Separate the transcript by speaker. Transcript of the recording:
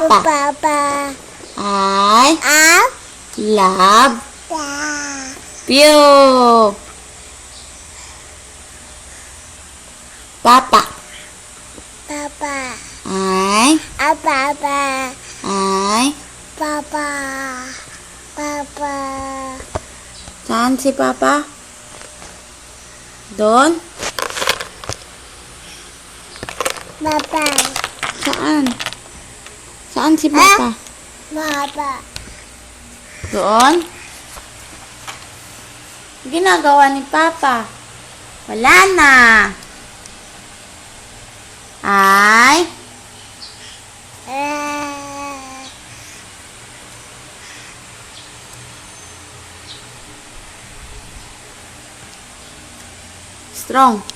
Speaker 1: Papa
Speaker 2: Papa.
Speaker 1: I
Speaker 2: Up.
Speaker 1: love
Speaker 2: Da.
Speaker 1: you. Papa
Speaker 2: Papa.
Speaker 1: I
Speaker 2: Papa. Papa. Papa.
Speaker 1: Saan si Papa? Doon?
Speaker 2: Papa.
Speaker 1: Saan? Saan si Papa?
Speaker 2: Papa.
Speaker 1: Doon? Ginagawa ni Papa? Wala na. Ay, strong.